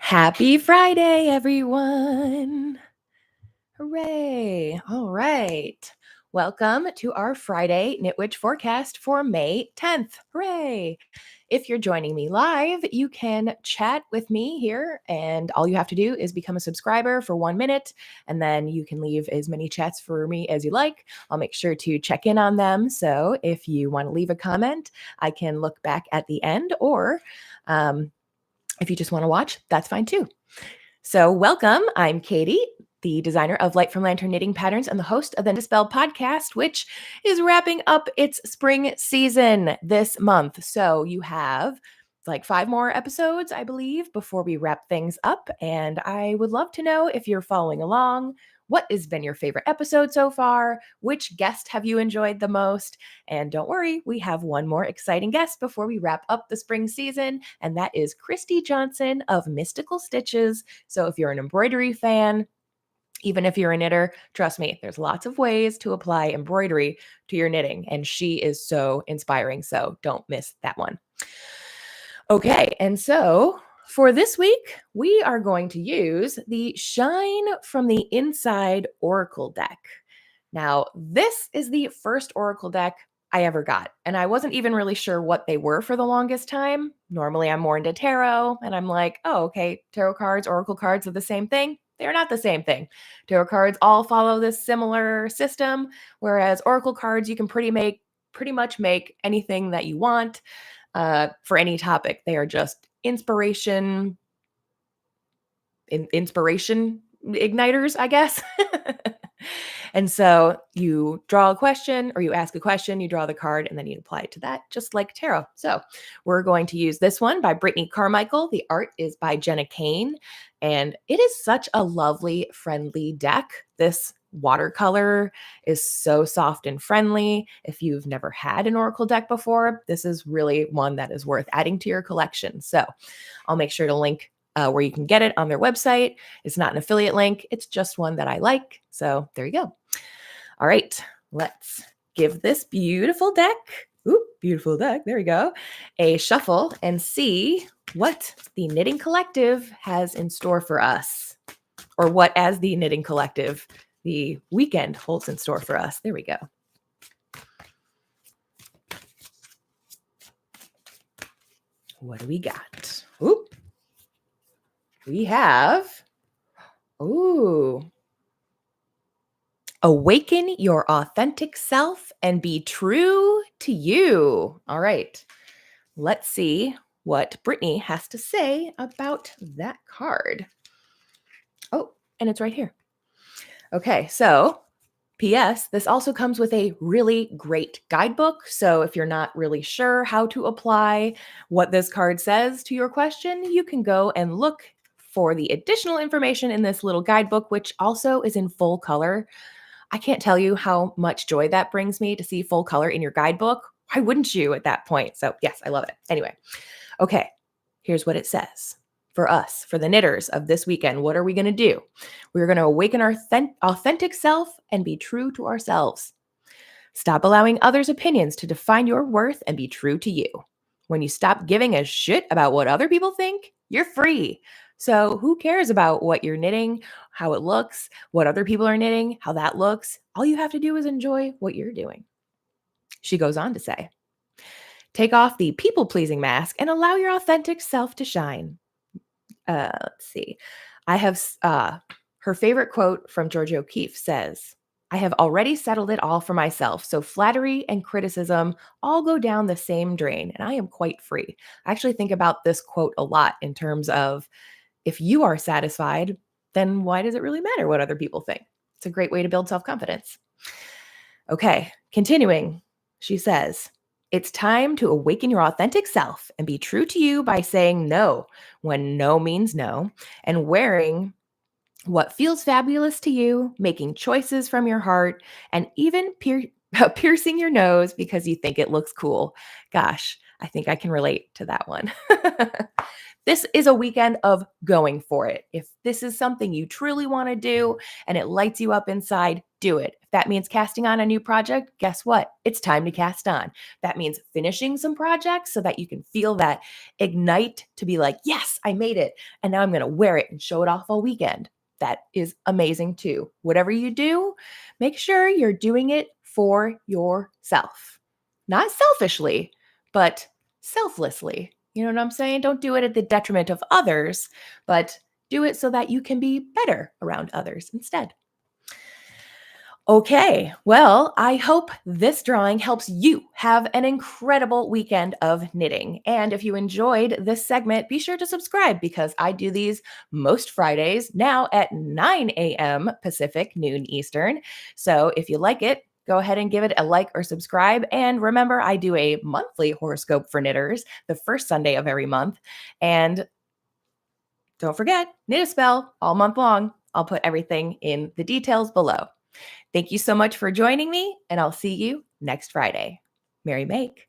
Happy Friday, everyone. Hooray. All right. Welcome to our Friday Knitwitch forecast for May 10th. Hooray. If you're joining me live, you can chat with me here, and all you have to do is become a subscriber for 1 minute, and then you can leave as many chats for me as you like. I'll make sure to check in on them. So if you want to leave a comment, I can look back at the end, or if you just want to watch, that's fine too. So, welcome. I'm Katie, the designer of Light from Lantern Knitting Patterns and the host of the Dispel podcast, which is wrapping up its spring season this month. So, you have like 5 more episodes, I believe, before we wrap things up. And I would love to know if you're following along. What has been your favorite episode so far? Which guest have you enjoyed the most? And don't worry, we have one more exciting guest before we wrap up the spring season, and that is Christy Johnson of Mystical Stitches. So if you're an embroidery fan, even if you're a knitter, trust me, there's lots of ways to apply embroidery to your knitting, and she is so inspiring, so don't miss that one. Okay, and so for this week, we are going to use the Shine from the Inside Oracle deck. Now, this is the first Oracle deck I ever got, and I wasn't even really sure what they were for the longest time. Normally, I'm more into tarot, and I'm like, oh, okay, tarot cards, Oracle cards are the same thing. They're not the same thing. Tarot cards all follow this similar system, whereas Oracle cards, you can pretty much make anything that you want for any topic. They are just inspiration igniters, I guess. And so you draw a question, or you ask a question, you draw the card, and then you apply it to that, just like tarot. So we're going to use this one by Brittany Carmichael. The art is by Jenna Kane, and it is such a lovely, friendly deck. This watercolor is so soft and friendly. If you've never had an Oracle deck before, this is really one that is worth adding to your collection. So I'll make sure to link where you can get it on their website. It's not an affiliate link. It's just one that I like. So there you go. All right, let's give this beautiful deck, there we go, a shuffle and see what the Knitting Collective has in store for us, or what, as the Knitting Collective, the weekend holds in store for us. There we go. What do we got? We have, awaken your authentic self and be true to you. All right, let's see what Brittany has to say about that card. Oh, and it's right here. Okay, so P.S. This also comes with a really great guidebook. So if you're not really sure how to apply what this card says to your question, you can go and look for the additional information in this little guidebook, which also is in full color. I can't tell you how much joy that brings me to see full color in your guidebook. Why wouldn't you at that point? So yes, I love it. Anyway, okay, here's what it says. For us, for the knitters of this weekend, what are we going to do? We're going to awaken our authentic self and be true to ourselves. Stop allowing others' opinions to define your worth and be true to you. When you stop giving a shit about what other people think, you're free. So who cares about what you're knitting, how it looks, what other people are knitting, how that looks? All you have to do is enjoy what you're doing. She goes on to say, take off the people-pleasing mask and allow your authentic self to shine. Let's see. I have her favorite quote from Georgia O'Keeffe says, I have already settled it all for myself, so flattery and criticism all go down the same drain, and I am quite free. I actually think about this quote a lot in terms of, if you are satisfied, then why does it really matter what other people think? It's a great way to build self-confidence. Okay, continuing, she says, it's time to awaken your authentic self and be true to you by saying no when no means no, and wearing what feels fabulous to you, making choices from your heart, and even piercing your nose because you think it looks cool. Gosh, I think I can relate to that one. This is a weekend of going for it. If this is something you truly want to do and it lights you up inside, do it. If That means casting on a new project. Guess what? It's time to cast on. That means finishing some projects so that you can feel that ignite to be like, yes, I made it. And now I'm going to wear it and show it off all weekend. That is amazing too. Whatever you do, make sure you're doing it for yourself. Not selfishly, but selflessly. You know what I'm saying? Don't do it at the detriment of others, but do it so that you can be better around others instead. Okay, well, I hope this drawing helps you have an incredible weekend of knitting. And if you enjoyed this segment, be sure to subscribe because I do these most Fridays now at 9 a.m. Pacific, noon Eastern. So if you like it, go ahead and give it a like or subscribe. And remember, I do a monthly horoscope for knitters the first Sunday of every month. And don't forget, knit a spell all month long. I'll put everything in the details below. Thank you so much for joining me, and I'll see you next Friday. Merry Make.